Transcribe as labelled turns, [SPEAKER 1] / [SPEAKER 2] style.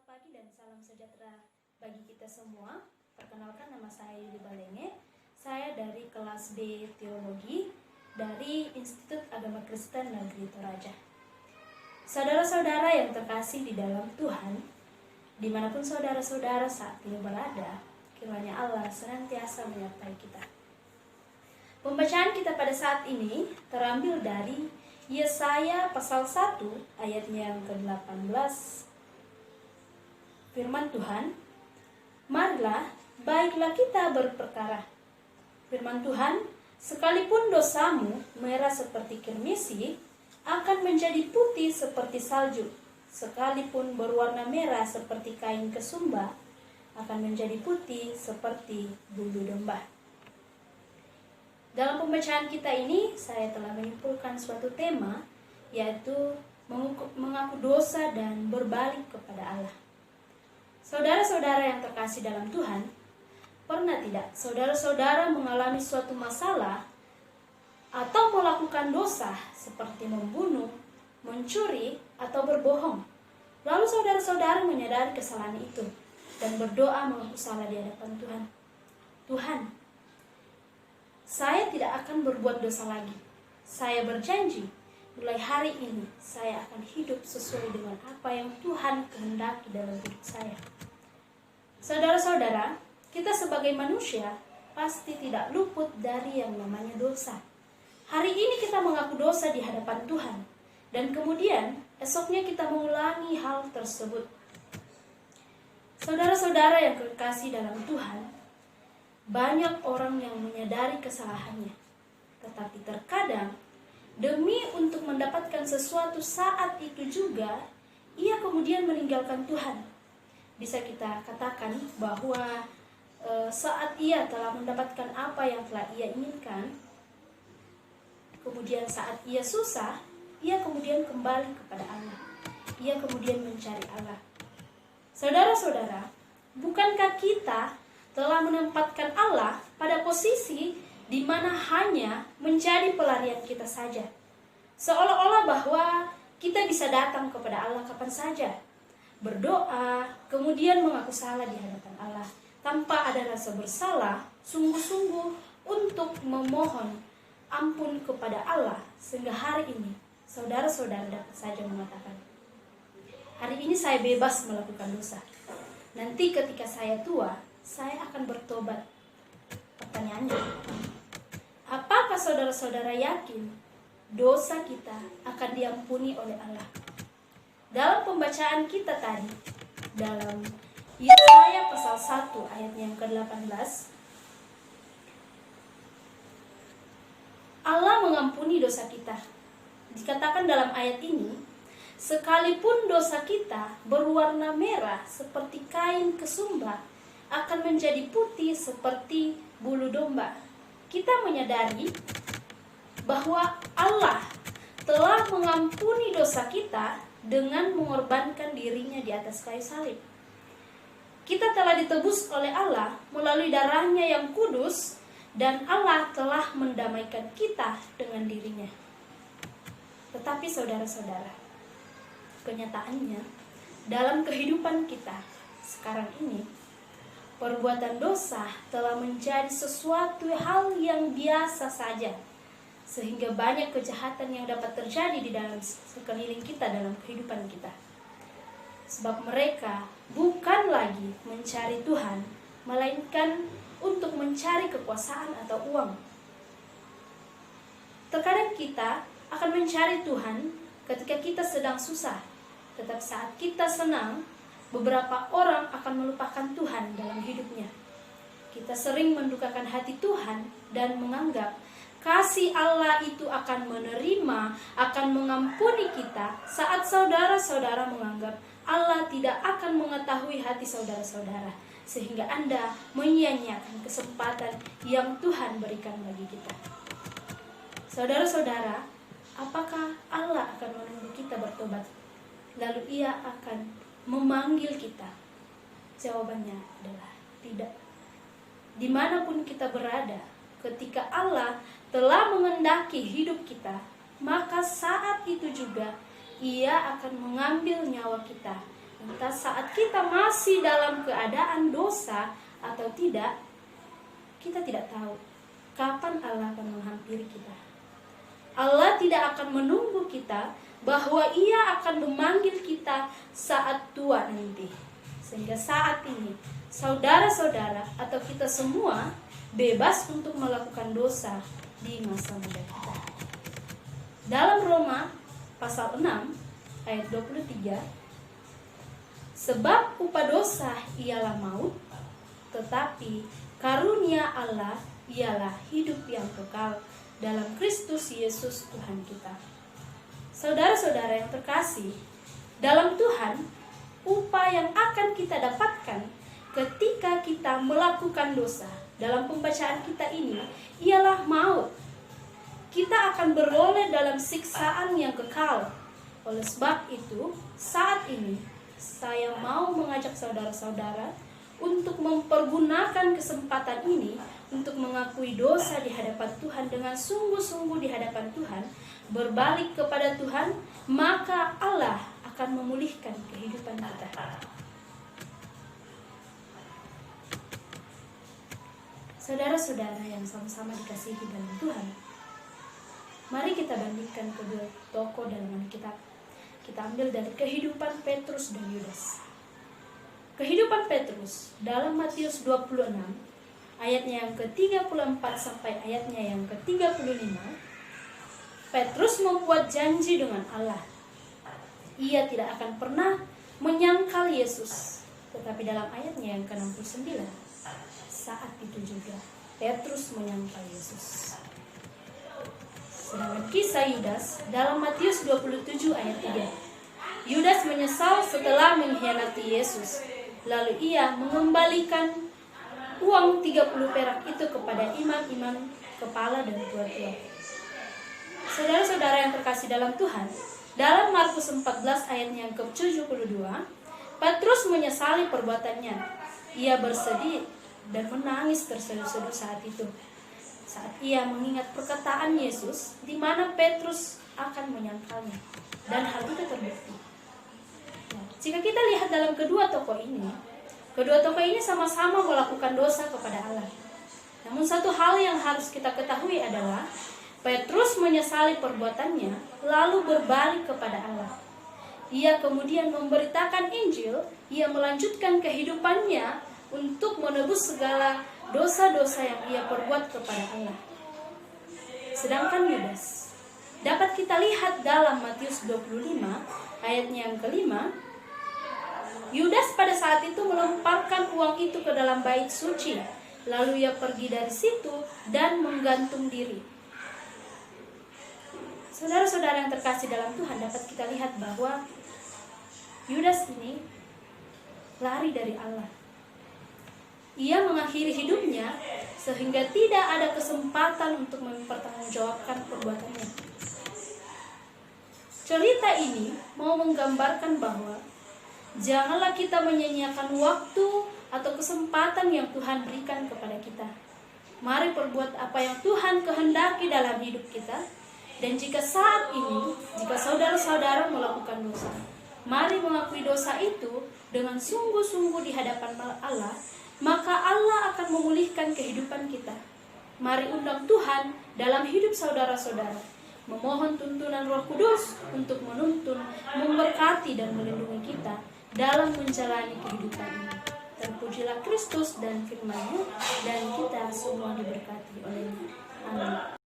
[SPEAKER 1] Selamat pagi dan salam sejahtera bagi kita semua. Perkenalkan, nama saya Yudi Balenge. Saya dari kelas B Teologi dari Institut Agama Kristen Negeri Toraja. Saudara-saudara yang terkasih di dalam Tuhan, dimanapun saudara-saudara saat ini berada, kiranya Allah senantiasa menyertai kita. Pembacaan kita pada saat ini terambil dari Yesaya pasal 1 ayatnya yang ke-18. Firman Tuhan, marilah baiklah kita berperkara. Firman Tuhan, sekalipun dosamu merah seperti kirmisi, akan menjadi putih seperti salju. Sekalipun berwarna merah seperti kain kesumba, akan menjadi putih seperti bulu domba. Dalam pembacaan kita ini, saya telah menyimpulkan suatu tema, yaitu mengaku dosa dan berbalik kepada Allah. Saudara-saudara yang terkasih dalam Tuhan, pernah tidak saudara-saudara mengalami suatu masalah atau melakukan dosa seperti membunuh, mencuri, atau berbohong? Lalu saudara-saudara menyadari kesalahan itu dan berdoa mengaku salah di hadapan Tuhan. Tuhan, saya tidak akan berbuat dosa lagi. Saya berjanji, mulai hari ini saya akan hidup sesuai dengan apa yang Tuhan kehendaki dalam hidup saya. Saudara-saudara, kita sebagai manusia pasti tidak luput dari yang namanya dosa. Hari ini kita mengaku dosa di hadapan Tuhan, dan kemudian esoknya kita mengulangi hal tersebut. Saudara-saudara yang kekasih dalam Tuhan, banyak orang yang menyadari kesalahannya, tetapi terkadang demi untuk mendapatkan sesuatu saat itu juga, ia kemudian meninggalkan Tuhan. Bisa kita katakan bahwa saat ia telah mendapatkan apa yang telah ia inginkan, kemudian saat ia susah, ia kemudian kembali kepada Allah. Ia kemudian mencari Allah. Saudara-saudara, bukankah kita telah menempatkan Allah pada posisi di mana hanya menjadi pelarian kita saja? Seolah-olah bahwa kita bisa datang kepada Allah kapan saja, berdoa, kemudian mengaku salah di hadapan Allah, tanpa ada rasa bersalah, sungguh-sungguh untuk memohon ampun kepada Allah, sehingga hari ini saudara-saudara dapat saja mengatakan, hari ini saya bebas melakukan dosa. Nanti ketika saya tua, saya akan bertobat. Pertanyaannya, apakah saudara-saudara yakin dosa kita akan diampuni oleh Allah? Dalam pembacaan kita tadi, dalam Yesaya pasal 1 ayat yang ke-18, Allah mengampuni dosa kita. Dikatakan dalam ayat ini, sekalipun dosa kita berwarna merah seperti kain kesumba, akan menjadi putih seperti bulu domba. Kita menyadari bahwa Allah telah mengampuni dosa kita dengan mengorbankan dirinya di atas kayu salib. Kita telah ditebus oleh Allah melalui darahnya yang kudus, dan Allah telah mendamaikan kita dengan dirinya. Tetapi saudara-saudara, kenyataannya dalam kehidupan kita sekarang ini, perbuatan dosa telah menjadi sesuatu hal yang biasa saja, sehingga banyak kejahatan yang dapat terjadi di dalam sekeliling kita dalam kehidupan kita. Sebab mereka bukan lagi mencari Tuhan, melainkan untuk mencari kekuasaan atau uang. Terkadang kita akan mencari Tuhan ketika kita sedang susah, tetapi saat kita senang, beberapa orang akan melupakan Tuhan dalam hidupnya. Kita sering mendukakan hati Tuhan dan menganggap kasih Allah itu akan menerima, akan mengampuni kita saat saudara-saudara menganggap Allah tidak akan mengetahui hati saudara-saudara, sehingga Anda menyia-nyiakan kesempatan yang Tuhan berikan bagi kita. Saudara-saudara, apakah Allah akan menunggu kita bertobat, lalu Ia akan memanggil kita? Jawabannya adalah tidak. Dimanapun kita berada, ketika Allah telah mengendaki hidup kita, maka saat itu juga Ia akan mengambil nyawa kita Entah saat kita masih dalam keadaan dosa atau tidak, kita tidak tahu kapan Allah akan menghampiri kita. Allah tidak akan menunggu kita bahwa Ia akan memanggil kita saat tua nanti. Sehingga saat ini, saudara-saudara atau kita semua bebas untuk melakukan dosa di masa muda kita. Dalam Roma pasal 6 ayat 23, sebab upah dosa ialah maut, tetapi karunia Allah ialah hidup yang kekal dalam Kristus Yesus Tuhan kita. Saudara-saudara yang terkasih, dalam Tuhan, upah yang akan kita dapatkan ketika kita melakukan dosa dalam pembacaan kita ini ialah maut. Kita akan beroleh dalam siksaan yang kekal. Oleh sebab itu, saat ini saya mau mengajak saudara-saudara untuk mempergunakan kesempatan ini untuk mengakui dosa di hadapan Tuhan dengan sungguh-sungguh di hadapan Tuhan, berbalik kepada Tuhan, maka Allah akan memulihkan kehidupan kita. Saudara-saudara yang sama-sama dikasihi dalam Tuhan, mari kita bandingkan kedua tokoh dalam Alkitab. Kita ambil dari kehidupan Petrus dan Yudas. Kehidupan Petrus dalam Matius 26 ayatnya yang ke-34 sampai ayatnya yang ke-35, Petrus membuat janji dengan Allah. Ia tidak akan pernah menyangkal Yesus. Tetapi dalam ayatnya yang ke-69, saat itu juga Petrus menyangkal Yesus. Sedangkan kisah Yudas dalam Matius 27 ayat 3, Yudas menyesal setelah mengkhianati Yesus. Lalu ia mengembalikan uang 30 perak itu kepada imam-imam kepala dan tua-tua. Saudara-saudara yang terkasih dalam Tuhan, dalam Markus 14 ayat yang ke-72, Petrus menyesali perbuatannya. Ia bersedih dan menangis terseduh-seduh saat itu. Saat ia mengingat perkataan Yesus di mana Petrus akan menyangkalnya. Dan hal itu terbukti. Jika kita lihat dalam kedua tokoh ini sama-sama melakukan dosa kepada Allah. Namun satu hal yang harus kita ketahui adalah Petrus menyesali perbuatannya lalu berbalik kepada Allah. Ia kemudian memberitakan Injil, ia melanjutkan kehidupannya untuk menebus segala dosa-dosa yang ia perbuat kepada Allah. Sedangkan Yudas dapat kita lihat dalam Matius 25 ayatnya yang kelima, Yudas pada saat itu melemparkan uang itu ke dalam bait suci, lalu ia pergi dari situ dan menggantung diri. Saudara-saudara yang terkasih dalam Tuhan, dapat kita lihat bahwa Yudas ini lari dari Allah. Ia mengakhiri hidupnya sehingga tidak ada kesempatan untuk mempertanggungjawabkan perbuatannya. Cerita ini mau menggambarkan bahwa janganlah kita menyia-nyiakan waktu atau kesempatan yang Tuhan berikan kepada kita. Mari perbuat apa yang Tuhan kehendaki dalam hidup kita. Dan jika saat ini, jika saudara-saudara melakukan dosa, mari mengakui dosa itu dengan sungguh-sungguh di hadapan Allah, maka Allah akan memulihkan kehidupan kita. Mari undang Tuhan dalam hidup saudara-saudara, memohon tuntunan Roh Kudus untuk menuntun, memberkati dan melindungi kita dalam menjalani kehidupan ini. Terpujilah Kristus dan firman-Nya, dan kita semua diberkati oleh-Nya. Amin.